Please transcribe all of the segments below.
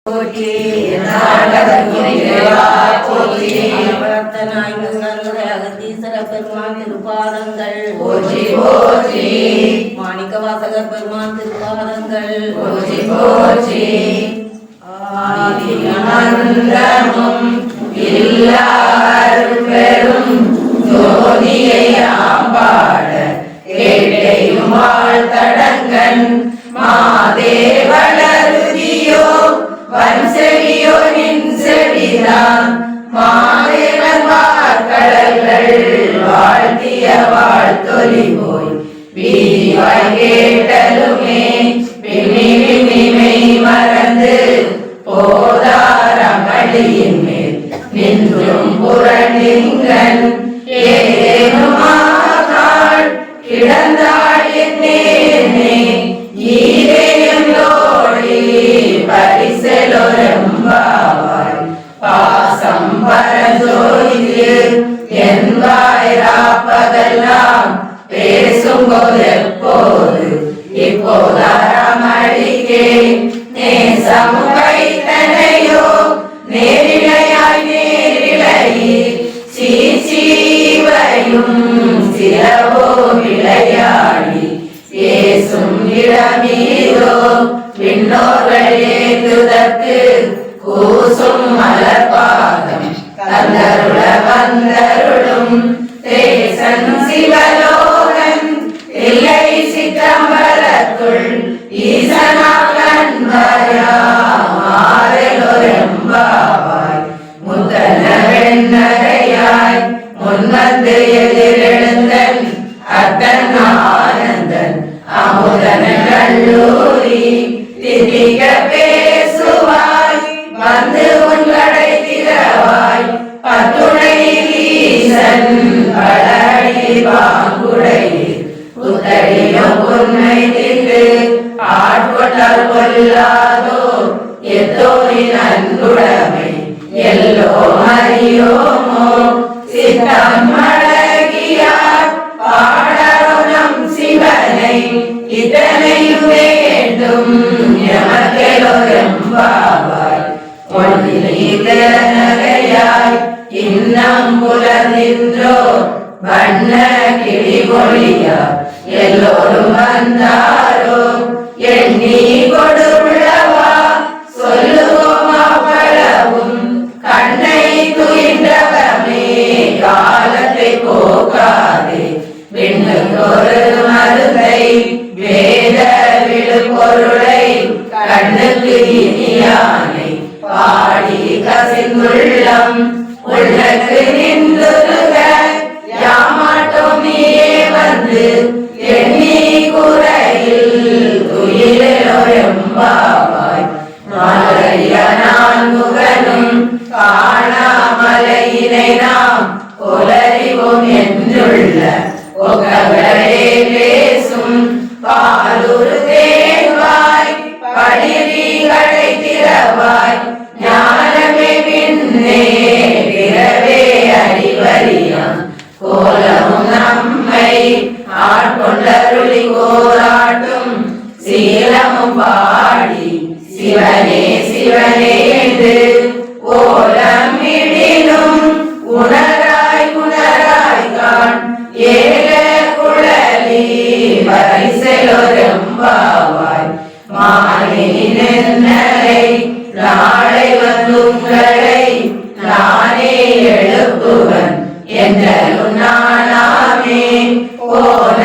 போற்றி அகத்தீஸ்வர பெருமான் திருப்பாதங்கள் போற்றி போற்றி மாணிக்க வாசகர் பெருமான் திருப்பாதங்கள் போற்றி போற்றி ஆதிநந்தமும் இல்லாரும் பெரும் ஜோதியை ஆம்பாட கேட்டையும் வாழ்த்தடங்கன் மாதேவளருதியோ வன்செவியோ நின் செவிதான் மாதேவன் வார்கடல்கள் வாழ்த்திய வாழ்த்தொலி போய் வீதிவாய் கேட்டலுமே பின்னி பின்னிமை மறந்து போதாரமளியின் மேல் நின்றும் புரணிங்கன் ஏனுமாகாள் கிடந்தாள் என்னே ஈரேயும் லோடி பரிசெலொரம்பாவாய் பாசம் பரஞ்சோதிக்கு என்பாய் ராப்பதெல்லாம் பேசும்போது எப்போது இப்போதாரமளிக்கே நேசம் வைத்தனையோ நேரிழையாய் நேரிழையில் சீச்சீவையும் சிலவோ விளையாடி பேசும் இடமீதோ விண்ணோர்கள் ஏற்றுதற்கு கூசும் மலர்பாதம் தந்தருள வந்தருளும் தேசன் சிவலோகன் இல்லை சிற்றம்பலத்துள் ஈசனாகன் மாறலொரெம்பாவாய் முத்தன வெண்ணறையாய் முன்வந்து எதிரெழுந்தன் அத்தன் ஆனந்தன் அமுதன கல்லூரி திதிக பேசுவாய் வந்து உன்கடை திறவாய் பத்துணை ஈசன் பழடி பாங்குடையில் புத்தடியும் உன்னை தின்று ஆட்கொண்டால் கொல்லாதோ எத்தோரின் அன்புடைமை எல்லோ அறியோமோ சித்தம் அழகியார் பாடலும் சிவனை இதனையும் வேண்டும் எமக்கெலொரெம்பாவாய் ஒன்றிலையாய் இன்னம் புலர்ந்தின்றோ வண்ண கிளிமொழியார் எல்லோரும் வந்தாரோ எண்ணி கொடுள்ளவா சொல்லுவோம் அவ்வளவும் கண்ணை துயின்றவமே காலத்தை போக்காதே விண்ணுக்கொரு மருந்தை வேத விழுப்பொருளை கண்ணுக்கு இனியானை பாடி கசிந்துள்ளம் உள்ளக்கு நின்றுக யாமாட்டோம் நீயே வந்து எண்ணி குறையில் துயிலொரெம்பாவாய் மாலைய நான் முகனும் காணாமலையினை நாம் புலறிவோம் என்றுள்ள ஒககளே பேசும் பாலுரு தேவாய் படிவிகளை திறவாய் ஞானமே பின்னே பிறவே அறிவறியான் கோலமும் நம்மை ஆட்கொண்டருளி கோராட்டும் சீலமும் பாடி சிவனே சிவனே என்று ஓலம் இடினும் உணராய் உணராய் கான் ஏக குழலி பரிசெலொரெம்பாவாய் மானினரை நாளை வந்துங்களை நானே எழுப்புவன் என்றும் நானாமே போன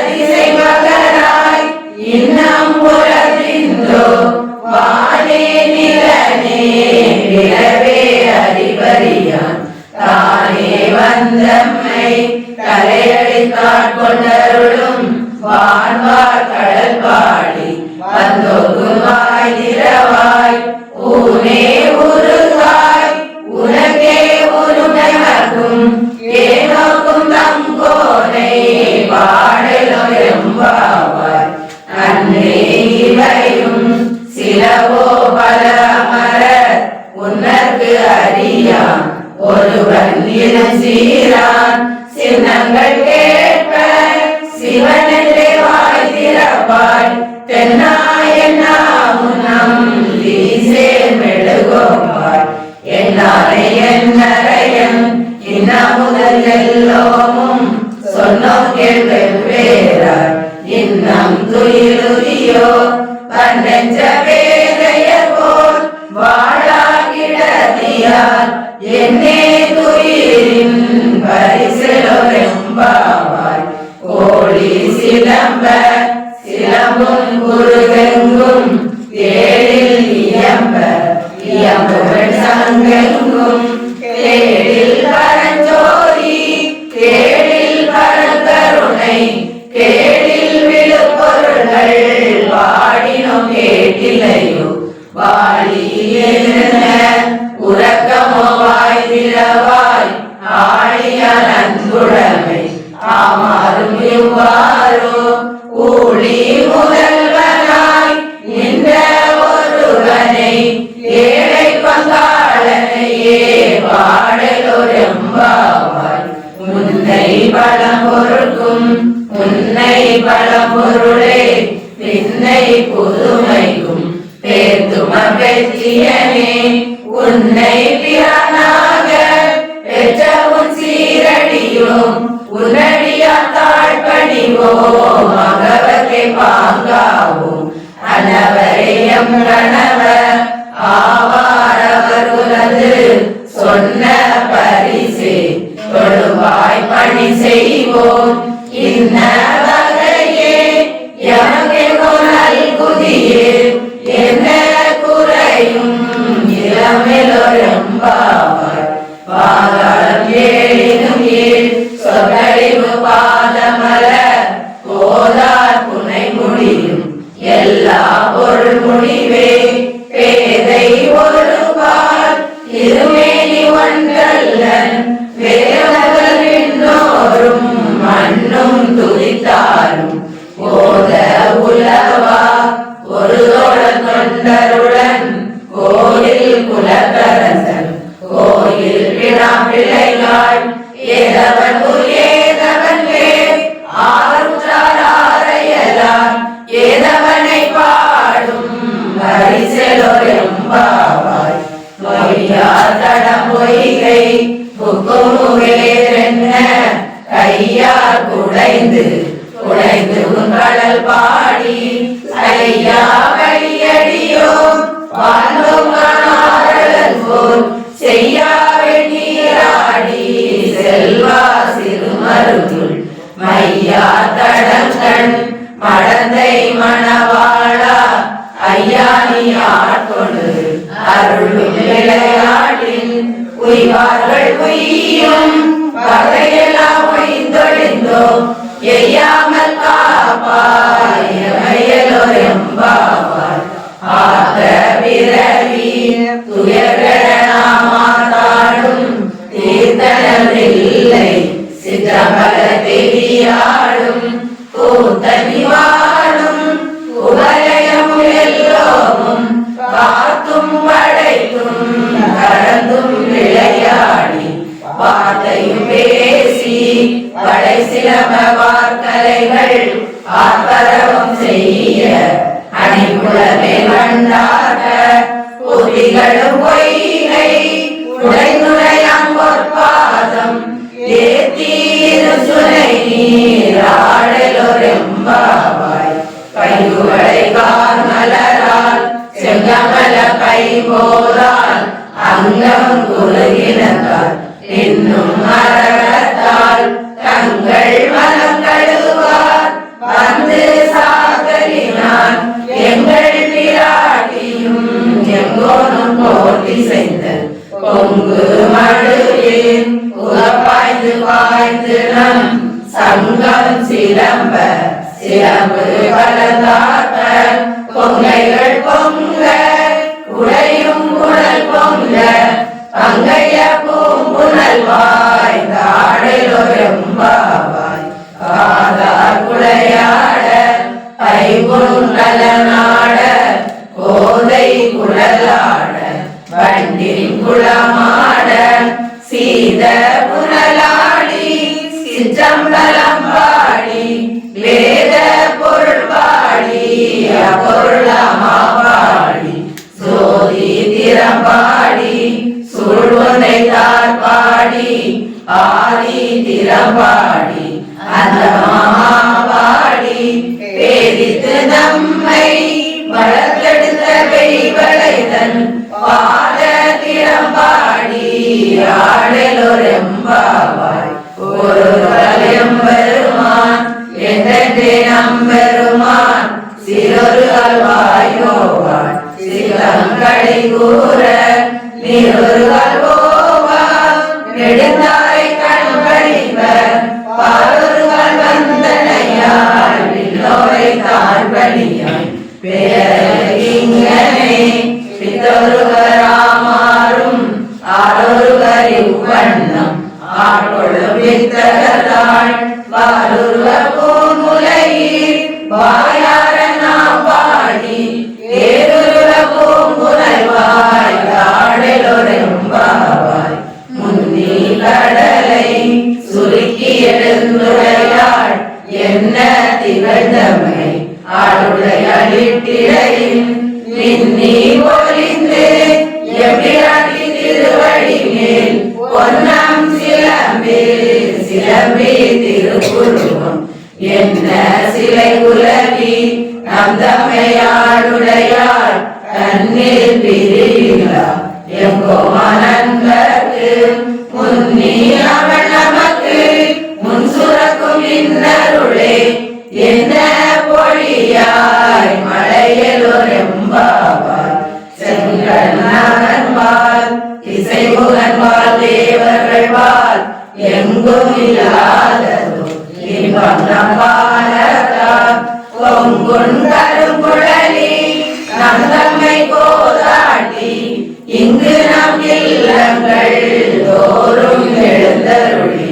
திசை மகராய் இன்னம் புறத்தின்றோ வானே நிலனே விரவே அறிவறியான் தானே வந்தம்மை தலையடித்தாட்கொண்டருளும் வான்வார் கடல் பாடி வந்தோகுவாய் திரவாய் ஊனே உருகாய் உனக்கே உருணக்கும் ஏனோக்கும் தங்கோனை பாடலொரெம்பாவாய் அன்றே இவையும் சிலவோ பல அமரர் உனக்கு அறியான் ஒருவன் இனம் சீரான் சின்னங்கள் கேட்ப சிவனென்றே வாய் திறப்பாய் தென்னாயனாமுனம் துயிலுதியோ வந்தெஞ்ச பேரையர் போல் வாழாகிடதியால் என்னே துயிரின் பரிசெலொரெம்பாவாய் கோழி சிலம்ப சிலம்பும் குருகெங்கும் ஏழில் இயம்ப இயம்புகள் சங்கெங்கும் கேடில் பரஞ்சோதி கேடில் பரங்கருணை கேடில் விழுப்பொருள்கள் பாடினோம் கேட்டிலையோ வாழியேன உறக்கமோ வாய்திரவாய் ஆழியான் அன்புடைமை ஆமாறும் இவ்வாறோ ஊழி முதல்வனாய் நின்ற ஒருவனை ஏழை பங்காளனையே பாடலொரெம்பாவாய் முன்னை பழம்பொருட்கும் முன்னை பழம்பொருளே பின்னை புதுமைக்கும் பேத்தும பெற்றியனே உன்னை பிறனாக பெற்றவும் சீரடியோம் உன்னடியாத்தாள் பணிவோம் மகவகை பாங்காவோம் அனவரையம் கணவர் ஆவாரவர் உலது சொன்ன பரிசே தொழுவாய் பணி செய்வோம் இன்ன வகையே எமக்கெங்கோ நல்குதியே என்ன குறையும் இளமெலொரெம்பாவாய் பாதாளம் ஏழினும் ஏழ் சொற்கழிவு பாதமலர் போதார் புனை முடியும் எல்லா பொருள் முடிவே பேதை ஒரு பால் இருமேனி ஒன்றல்லன் வேதங்கள் விண்ணோரும் மண்ணும் துதித்தாரும் போத உலவா ஒரு தோழன் தொண்டருடன் கோயில் குலக்கரசன் கோயில் பிள்ளைகள் ஏதவன் ஏதவன் ஆறுற்றாரையலான் ஏதவனை பாடும் பரிசெலொரெம்பாவாய் பொய்யார் தடம் பொய்கை புக்குமுகேரென்ன கையார் குடைந்து குடைந்து உன் கடல் பாடி ஐயா வழியடியோ வாழ்ந்தும் காணாரல் போல் செய்யாவே நீராடி செல்வா சிறுமருள் மையா தடங்கண் மடந்தை மணவாளா ஐயா நீ ஆட்கொண்டு அருளும் விளையாடின் உய்வார்கள் உய்யும் வகையெல்லாம் உய்ந்தொழிந்தோம் எய்யாமல் காப்பாய் எமையலொரெம்பாவாய் ஆத்த பிறவி துயர்களாமாதாடும் தீர்த்தனமில்லை சிற்றம்பல தெரியாடும் கூத்தனி வாடும் உபலயம் எல்லோமும் காத்தும் படைத்தும் கடந்தும் விளையாடி வார்த்தையும் பேசி படை சிலம வார்த்தலைகள் ஆர்ப்பரவம் செய்ய அணிகுலமே வந்தாக புதிகளும் பொய்கை உடைந்துரையான் பொற்பாதம் ஏத்தீரு சுனை நீராடலொரெம்பாவாய் கைகுகளை கார்மலரால் செங்கமல கை போதால் அங்கம் குறுகினதால் இன்னும் மரகத்தால் தங்கள் மலங்களுவார் வந்து சாகலினான் எங்கள் பிராட்டியும் எங்கோனும் போட்டி செய்த பொங்கு மடுவில் உகப்பாய்ந்து பாய்ந்து நம் சங்கம் சிலம்ப சிலம்பு கலந்தாக்க பொங்கைகள் பொங்க உடையும் குழல் பொங்க பங்கைய பூம்புணல் வாய்ந்தாடலொரெம்பாவாய் காதார் குளையாட பைபுங்கலனாட கோதை குழலாட வண்டின் குளமாட சீத புனலாடி சிற்றம்பலம் பாடி வேத பொருள் பாடி அப்பொருளமா பாடி சோதி திறம்பாடி சூழ்வனை தார் பாடி ஆதி திறம்பாடி அந்த பாடி பேதித்து நம்மை வளர்த்தெடுத்த பெய்வளைதன் பாத திறம்பாடி ஆடலொரெம்பாவாய் ஒரு எம்பெருமான் என்றே நம்பெருமான் சிறொரு அல்வாயோவான் சிலங்கடை கூற நீரொரு அல்வோவான் நெடுந்தாரை கண்பணிவர் பாரொருகள் வந்தனையால் வில்லோரை தாழ்வழியாய் பேரறிஞனே பித்தொருவராமாறும் ஆரொருவர் இவ்வண்ணம் ஆட்கொள்ளும் வித்தகத்தாள் வாருருவ பூமுலையில் வாயார நாம் பாடி ஏருருவ பூங்குலைவாய் ஆடலொரெம்பாவாய் முன்னி கடலை சுருக்கி எழுந்துடையாள் என்ன திகழ்ந்தமை ஆளுடையாளிட்டிடையில் மின்னி ஒளிந்து எம்பிராட்டி திருவடி மேல் பொன்னம் சிலம்பி திருக்குருவம் என்ன சிலை குலவி நந்தமையாளுடையாள் கண்ணில் பிரிவிழா எங்கோ மனங்களுக்கு முன்னி அவள் நமக்கு முன் சுரக்கும் இன்னருளே என்ன பொழியாய் மலையலொரெம்பாவாய் செங்கண் நகன்பால் இசைமுகன்பால் தேவர்கள் பால் எங்கும் இல்லாததோ இன்பம் நம்பாலதால் பொங்குண் கருங்குழலி நம் தம்மை கோதாட்டி இங்கு நம் இல்லங்கள் தோறும் எழுந்தருளி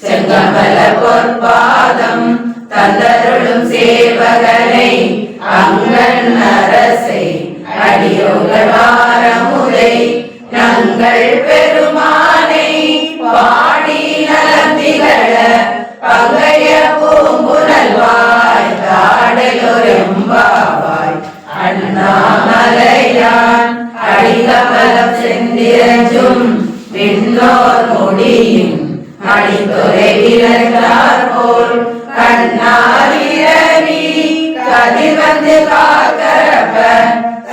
செங்கமல பொற்பாதம் தந்தருளும் சேவகனை அங்கன் அரசை அடியோங்கள் வாரமுதை நங்கள் பெருமானை பாடி நலந்திகள பங்கைய பூங்குழல்வாய் ஆடலொரெம்பாவாய் அண்ணாமலையான் அடிகமலம் சென்றிரஞ்சும் விண்ணோர் முடியும் அடித்துறை விளக்கார் போல் கண்ணாரிரவி கதிர் வந்து காக்கரப்ப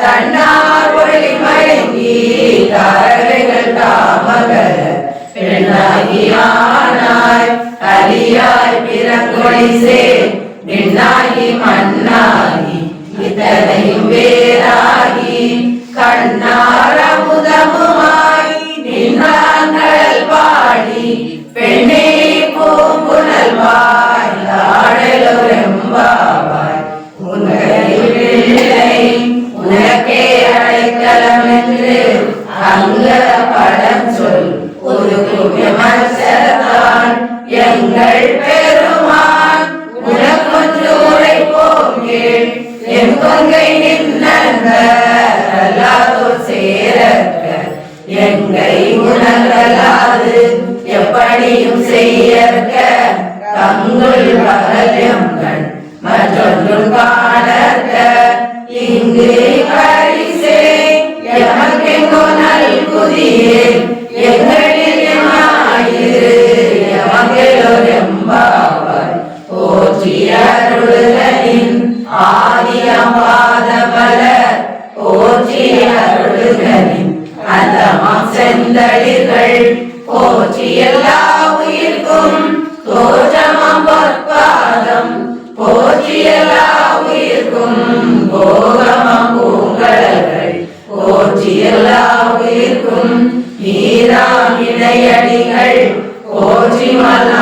சன்னார் ஒளி மயங்கி தாரகைகள் தாமகர பெண்ணாகி ஆனாய் அலியாய் பிறங்கொழி சேர் நின்னாகி மண்ணாகி இத்தனையும் வேறாகி கண்ணாரமுதமுமாய் நின்றாங்கடல் பாடி பெண்ணே பூங்குழல்வாய் ஆடலொரெம்பாவாய் உனக்கே அடைக்கலம் என்று அங்க படம் சொல் ஒரு குவியமர்சத்தான் எங்கள் பெருமான் உனக்கொன்று உரைப்போம் கேள் என் கொங்கை நின்னல்லாதோர் சேரற்க எங்கை உணங்கலாது எப்படியும் செய்யற்க தங்குள் பகலெங்கள் மற்றொன்றும் காணற்க இங்கு பரிசே எமக்கெங்கோ நல்குதியே எங்களில் ஞாயிறு எமக்கெலொரெம்பாவாய் போற்றி அருளுதலின் ஆதியம்பாதபல போற்றி அருளுதலின் அந்தமாம் செந்தளிர்கள் போற்றி எல்லா உயிர்க்கும் தோற்றமாம் பொற்பாதம் போற்றி எல்லா உயிர்க்கும் போகமாம் பூங்கடல்கள் போற்றி எல்லா உயிர்க்கும் ஈராம் இணையடிகள் போற்றி மலா